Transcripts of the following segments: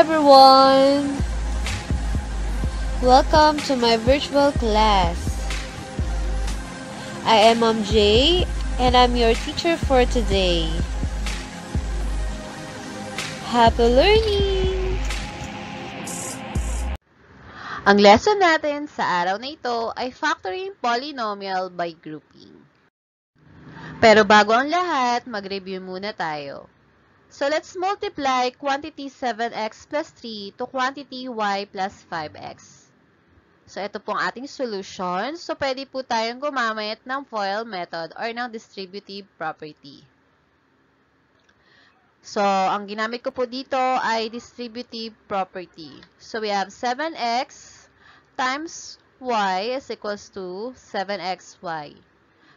everyone! Welcome to my virtual class. I am Ma'am J and I'm your teacher for today. Happy learning! Ang lesson natin sa araw na ito ay factoring polynomial by grouping. Pero bago ang lahat, mag-review muna tayo. So, let's multiply quantity 7x plus 3 to quantity y plus 5x. So, ito pong ating solution. So, pwede po tayong gumamit ng FOIL method or ng distributive property. So, ang ginamit ko po dito ay distributive property. So, we have 7x times y is equals to 7xy.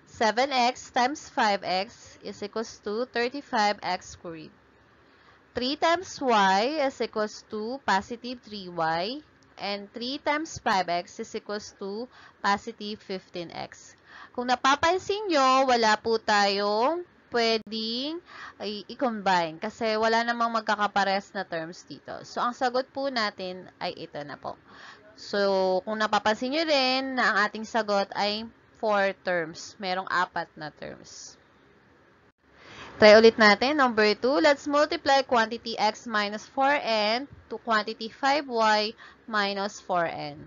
7x times 5x is equals to 35x squared. 3 times y is equals to positive 3y. And 3 times 5x is equals to positive 15x. Kung napapansin nyo, wala po tayong pwedeng i-combine kasi wala namang magkakapares na terms dito. So, ang sagot po natin ay ito na po. So, kung napapansin nyo rin na ang ating sagot ay 4 terms. Merong 4 na terms. Try ulit natin. Number 2, let's multiply quantity x minus 4n to quantity 5y minus 4n.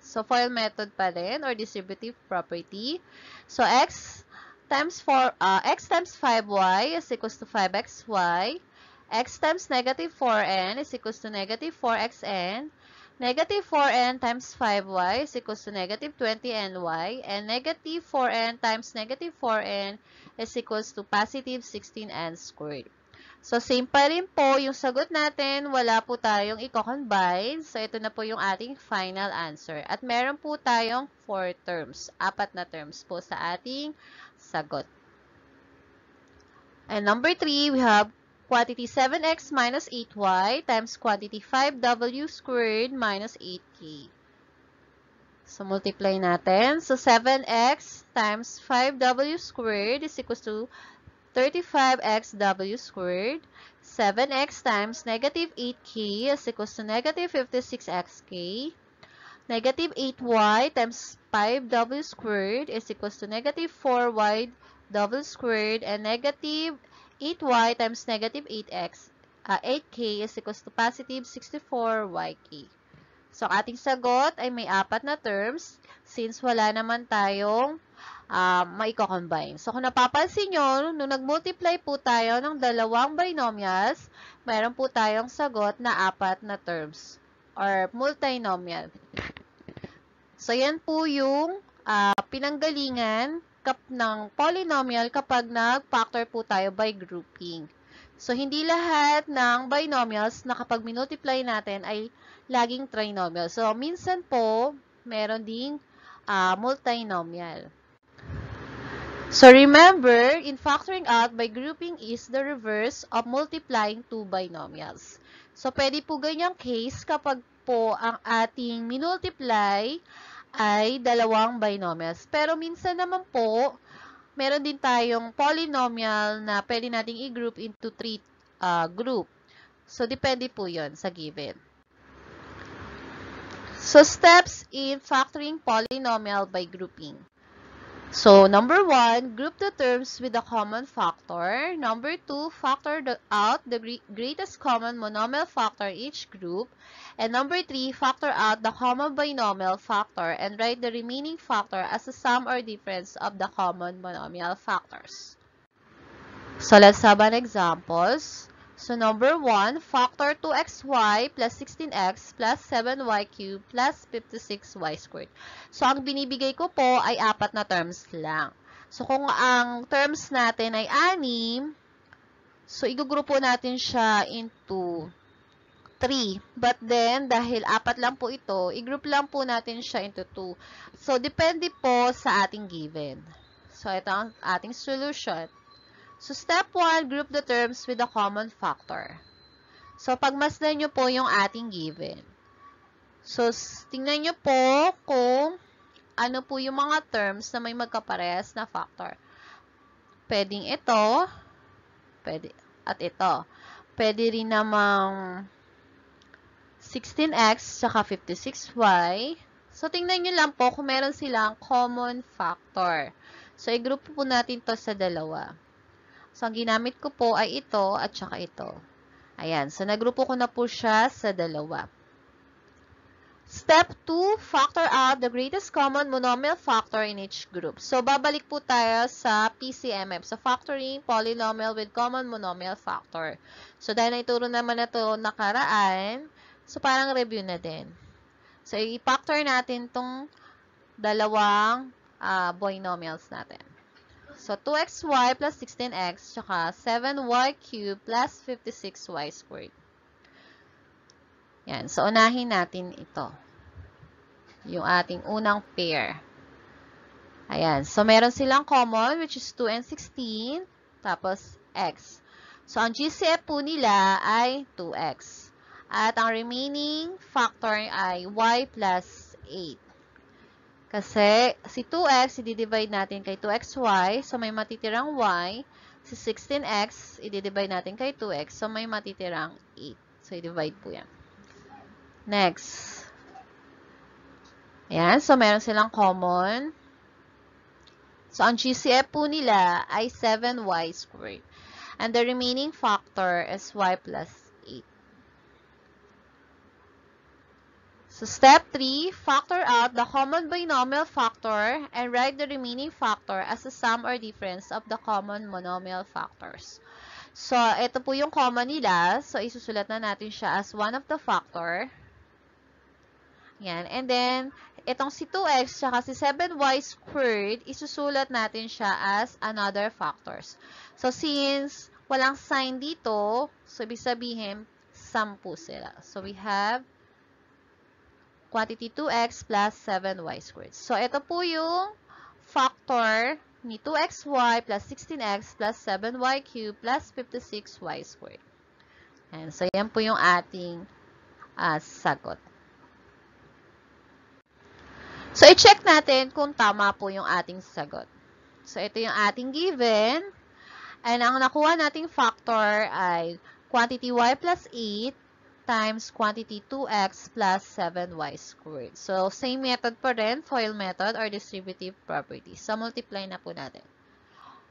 So, FOIL method pa rin or distributive property. So, x times 5y is equals to 5xy. X times negative 4n is equals to negative 4xn. Negative 4n times 5y is equals to negative 20ny. And negative 4n times negative 4n is equals to positive 16n squared. So, same pa rin po yung sagot natin. Wala po tayong i-combine. So, ito na po yung ating final answer. At meron po tayong 4 terms. 4 na terms po sa ating sagot. And number 3, we have quantity 7x minus 8y times quantity 5w squared minus 8k. So, multiply natin. So, 7x times 5w squared is equals to 35xw squared. 7x times negative 8k is equals to negative 56xk. Negative 8y times 5w squared is equals to negative 4y w squared. And negative 8y times negative 8k is equals to positive 64yk. So, ang ating sagot ay may 4 na terms since wala naman tayong maiko-combine. So, kung napapansin nyo, nung nag-multiply po tayo ng dalawang binomials, mayroon po tayong sagot na 4 na terms or multinomial. So, yan po yung pinanggalingan ng polynomial kapag nag-factor po tayo by grouping. So, hindi lahat ng binomials na kapag minultiply natin ay laging trinomial. So, minsan po, meron ding multinomial. So, remember, in factoring out by grouping is the reverse of multiplying two binomials. So, pwede po ganyang case kapag po ang ating minultiply ay dalawang binomials. Pero minsan naman po, meron din tayong polynomial na pwede nating i-group into 3 group. So, depende po yon sa given. So, steps in factoring polynomial by grouping. So, number 1, group the terms with a common factor. Number 2, factor out the greatest common monomial factor in each group. And number 3, factor out the common binomial factor and write the remaining factor as a sum or difference of the common monomial factors. So, let's have an examples. So, number 1, factor 2xy plus 16x plus 7y cubed plus 56y squared. So, ang binibigay ko po ay 4 na terms lang. So, kung ang terms natin ay 6, so, igugrupo natin siya into 3. But then, dahil 4 lang po ito, i-group lang po natin siya into 2. So, depende po sa ating given. So, ito ang ating solution. So, step 1, group the terms with a common factor. So, pagmasdan nyo po yung ating given. So, tingnan nyo po kung ano po yung mga terms na may magkaparehas na factor. Pwedeng ito, at ito. Pwede rin namang 16x, tsaka 56y. So, tingnan nyo lang po kung meron silang common factor. So, i-group po natin to sa dalawa. So, ang ginamit ko po ay ito at saka ito. Ayan. So, nagrupo ko na po siya sa dalawa. Step 2, factor out the greatest common monomial factor in each group. So, babalik po tayo sa PCMF, sa factoring polynomial with common monomial factor. So, dahil naituro naman na ito nakaraan, so parang review na din. So, i-factor natin itong dalawang binomials natin. So, 2xy plus 16x, tsaka 7y cubed plus 56y squared. Yan. So, unahin natin ito. Yung ating unang pair. Ayan. So, meron silang common, which is 2 and 16. Tapos, x. So, ang GCF po nila ay 2x. At ang remaining factor ay y plus 8. Kasi, si 2x, i-divide natin kay 2xy. So, may matitirang y. Si 16x, i-divide natin kay 2x. So, may matitirang 8. So, i-divide po yan. Next. Ayan. So, meron silang common. So, ang GCF po nila ay 7y squared. And the remaining factor is y plus 8. So, step 3, factor out the common binomial factor and write the remaining factor as a sum or difference of the common monomial factors. So, ito po yung common nila. So, isusulat na natin siya as one of the factor. Yan. And then, itong si 2x tsaka si 7y squared, isusulat natin siya as another factors. So, since walang sign dito, so, ibig sabihin, sum po sila. So, we have quantity 2x plus 7y squared. So, ito po yung factor ni 2xy plus 16x plus 7y cubed plus 56y squared. And so, yan po yung ating sagot. So, i-check natin kung tama po yung ating sagot. So, ito yung ating given. And ang nakuha nating factor ay quantity y plus 8 times quantity 2x plus 7y squared. So, same method pa rin, FOIL method or distributive property. So, multiply na po natin.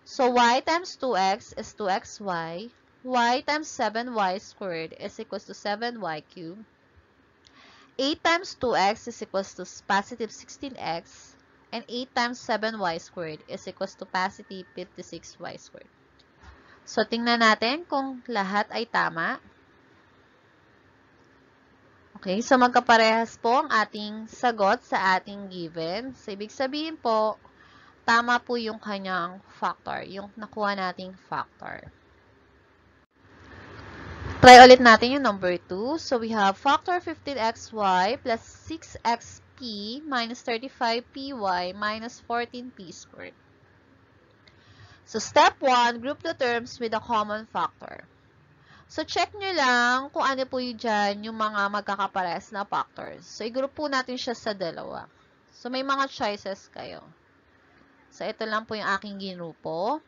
So, y times 2x is 2xy. Y times 7y squared is equals to 7y cubed. 8 times 2x is equals to positive 16x. And 8 times 7y squared is equals to positive 56y squared. So, tingnan natin kung lahat ay tama. Okay, so magkaparehas po ang ating sagot sa ating given. So, ibig sabihin po, tama po yung kanyang factor, yung nakuha nating factor. Try ulit natin yung number 2. So, we have factor 15xy plus 6xp minus 35py minus 14p squared. So, step 1, group the terms with a common factor. So, check nyo lang kung ano po yung dyan yung mga magkakaparehas na factors. So, i-group po natin siya sa dalawa. So, may mga choices kayo. So, ito lang po yung aking ginupo.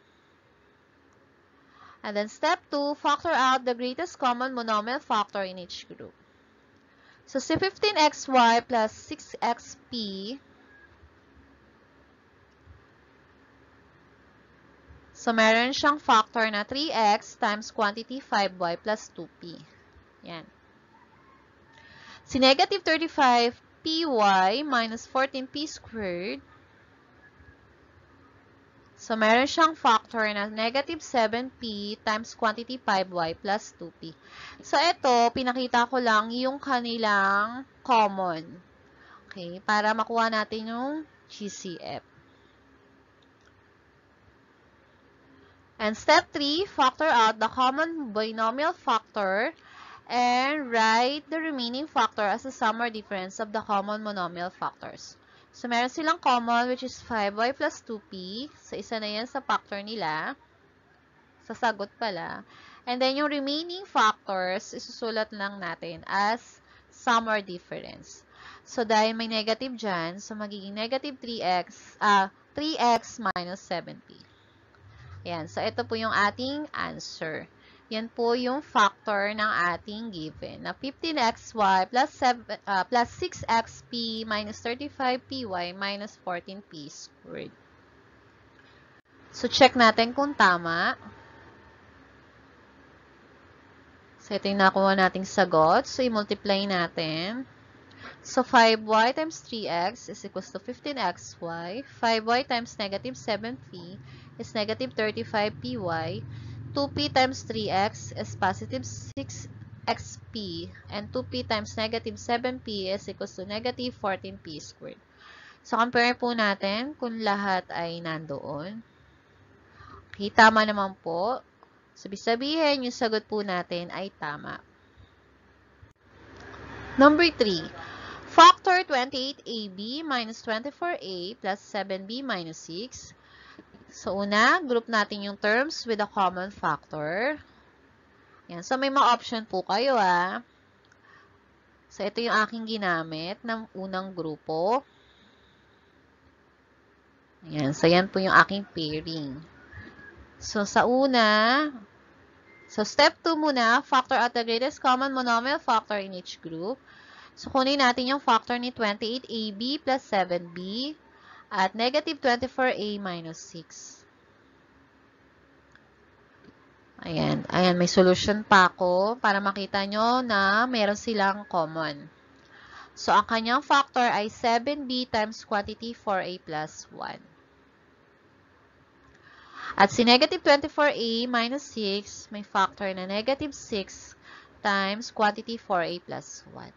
And then, step 2, factor out the greatest common monomial factor in each group. So, si 15xy plus 6xp so, meron siyang factor na 3x times quantity 5y plus 2p. Yan. Si negative 35py minus 14p squared so, meron siyang factor na negative 7p times quantity 5y plus 2p. So, ito, pinakita ko lang yung kanilang common. Okay? Para makuha natin yung GCF. And step 3, factor out the common binomial factor and write the remaining factor as a sum or difference of the common monomial factors. So, meron silang common, which is 5y plus 2p. So, isa na yan sa factor nila. Sa sagot pala. And then, yung remaining factors, isusulat lang natin as sum or difference. So, dahil may negative dyan, so, magiging negative 3x minus 7p. Ayan. So, ito po yung ating answer. Yan po yung factor ng ating given na 15xy plus 6xp minus 35py minus 14p squared. So, check natin kung tama. So, ito yung nakuha nating sagot. So, i-multiply natin. So, 5y times 3x is equals to 15xy. 5y times negative 7p is negative 35py. 2p times 3x is positive 6xp. And 2p times negative 7p is equals to negative 14p squared. So, compare po natin kung lahat ay nandoon. Okay, tama naman po. Sabi-sabihin, yung sagot po natin ay tama. Number 3. Factor 28ab minus 24a plus 7b minus 6. So, una, group natin yung terms with a common factor. Yan. So, may mga option po kayo, ha. So, ito yung aking ginamit ng unang grupo. Yan. So, yan po yung aking pairing. So, sa una, so step 2 muna, factor out the greatest common monomial factor in each group. So, kunin natin yung factor ni 28ab plus 7b at negative 24a minus 6. Ayan. Ayan, may solution pa ako para makita nyo na meron silang common. So, ang kanyang factor ay 7b times quantity 4a plus 1. At si negative 24a minus 6, may factor na negative 6 times quantity 4a plus 1.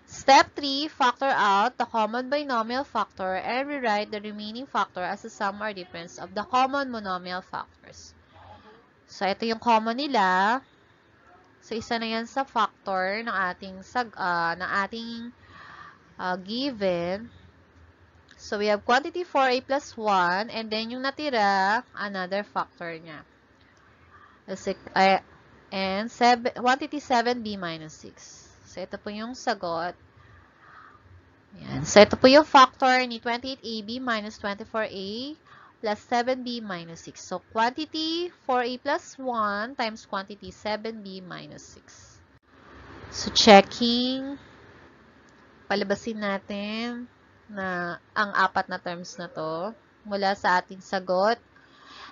Step 3, factor out the common binomial factor and rewrite the remaining factor as a sum or difference of the common monomial factors. So, ito yung common nila. So, isa na yan sa factor ng ating, given. So, we have quantity 4a plus 1 and then yung natira, another factor niya. And quantity 7b minus 6. So, ito po yung sagot. Ayan. So, ito po yung factor ni 28ab minus 24a plus 7b minus 6. So, quantity 4a plus 1 times quantity 7b minus 6. So, checking. Palabasin natin na ang apat na terms na to mula sa ating sagot.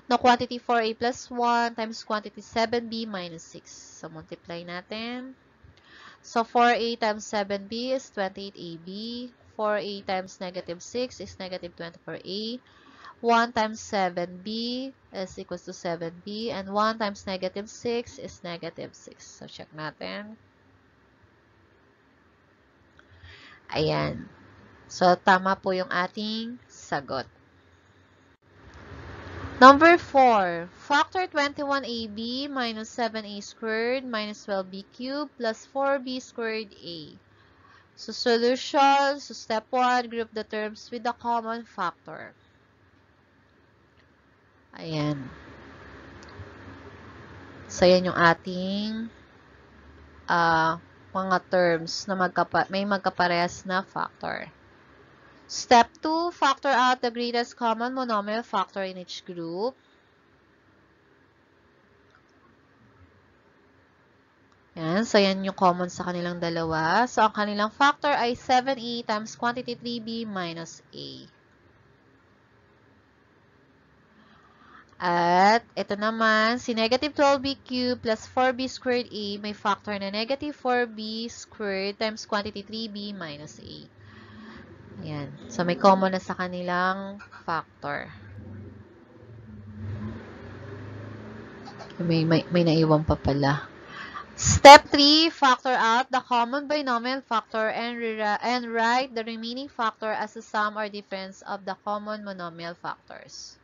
No, quantity 4a plus 1 times quantity 7b minus 6. So, multiply natin. So, 4a times 7b is 28ab. 4a times negative 6 is negative 24a. 1 times 7b is equals to 7b. And 1 times negative 6 is negative 6. So, check natin. Ayan. So, tama po yung ating sagot. Number 4, factor 21ab minus 7a squared minus 12b cubed plus 4b squared a. So, solution. So, step 1, group the terms with the common factor. Ayan. So, yan yung ating mga terms na may magkaparehas na factor. Step 2, factor out the greatest common monomial factor in each group. Yan. So, yan yung common sa kanilang dalawa. So, ang kanilang factor ay 7a times quantity 3b minus a. At, ito naman, si negative 12b cubed plus 4b squared a, may factor na negative 4b squared times quantity 3b minus a. Ayan. So, may common na sa kanilang factor. May naiwan pa pala. Step 3, factor out the common binomial factor and write the remaining factor as a sum or difference of the common monomial factors.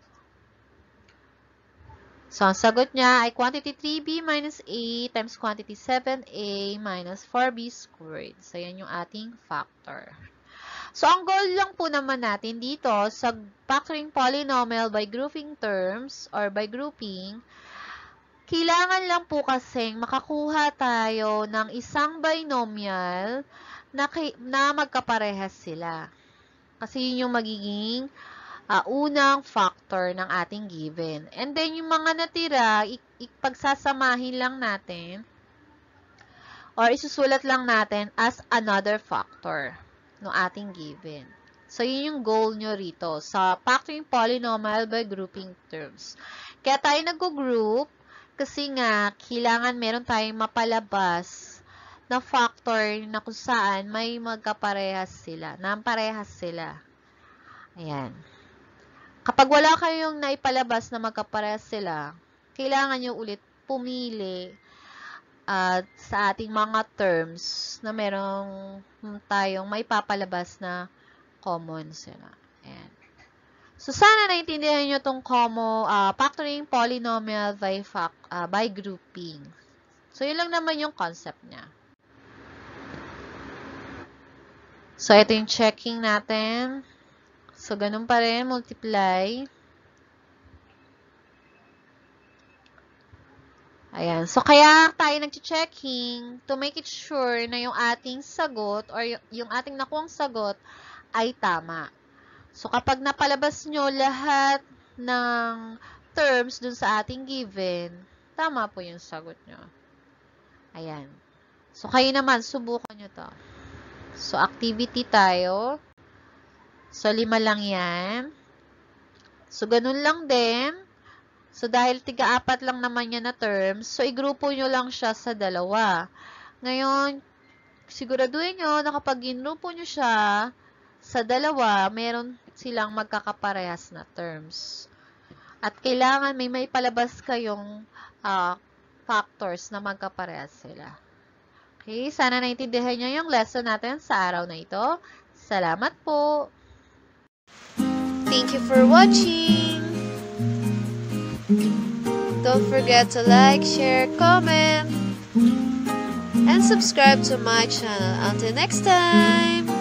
So, ang sagot niya ay quantity 3b minus a times quantity 7a minus 4b squared. So, yan yung ating factor. So, ang goal lang po naman natin dito sa factoring polynomial by grouping terms or by grouping, kailangan lang po kasing makakuha tayo ng isang binomial na magkaparehas sila. Kasi yun yung magiging unang factor ng ating given. And then, yung mga natira, ipagsasamahin lang natin or isusulat lang natin as another factor ng ating given. So, yun yung goal nyo rito sa factoring polynomial by grouping terms. Kaya tayo nag-group kasi nga, kailangan meron tayong mapalabas na factor na kung saan may magkaparehas sila, parehas sila. Ayan. Kapag wala kayong naipalabas na magkaparehas sila, kailangan nyo ulit pumili sa ating mga terms na merong tayong may papalabas na common sila. Ayan. So, sana naintindihan nyo itong factoring polynomial by grouping. So, yun lang naman yung concept niya. So, ito yung checking natin. So, ganun pa rin, multiply. Ayan. So, kaya tayo nag-checking to make it sure na yung ating sagot or yung ating nakuhang sagot ay tama. So, kapag napalabas nyo lahat ng terms dun sa ating given, tama po yung sagot nyo. Ayan. So, kayo naman, subukan nyo to. So, activity tayo. So, 5 lang yan. So, ganun lang din. So, dahil tiga-4 lang naman yan na terms, so, igrupo nyo lang siya sa 2. Ngayon, siguraduhin nyo na kapag ginrupo nyo siya sa 2, meron silang magkakaparehas na terms. At kailangan may palabas kayong factors na magkaparehas sila. Okay, sana naintindihan nyo yung lesson natin sa araw na ito. Salamat po! Thank you for watching! Don't forget to like, share, comment, and subscribe to my channel. Until next time!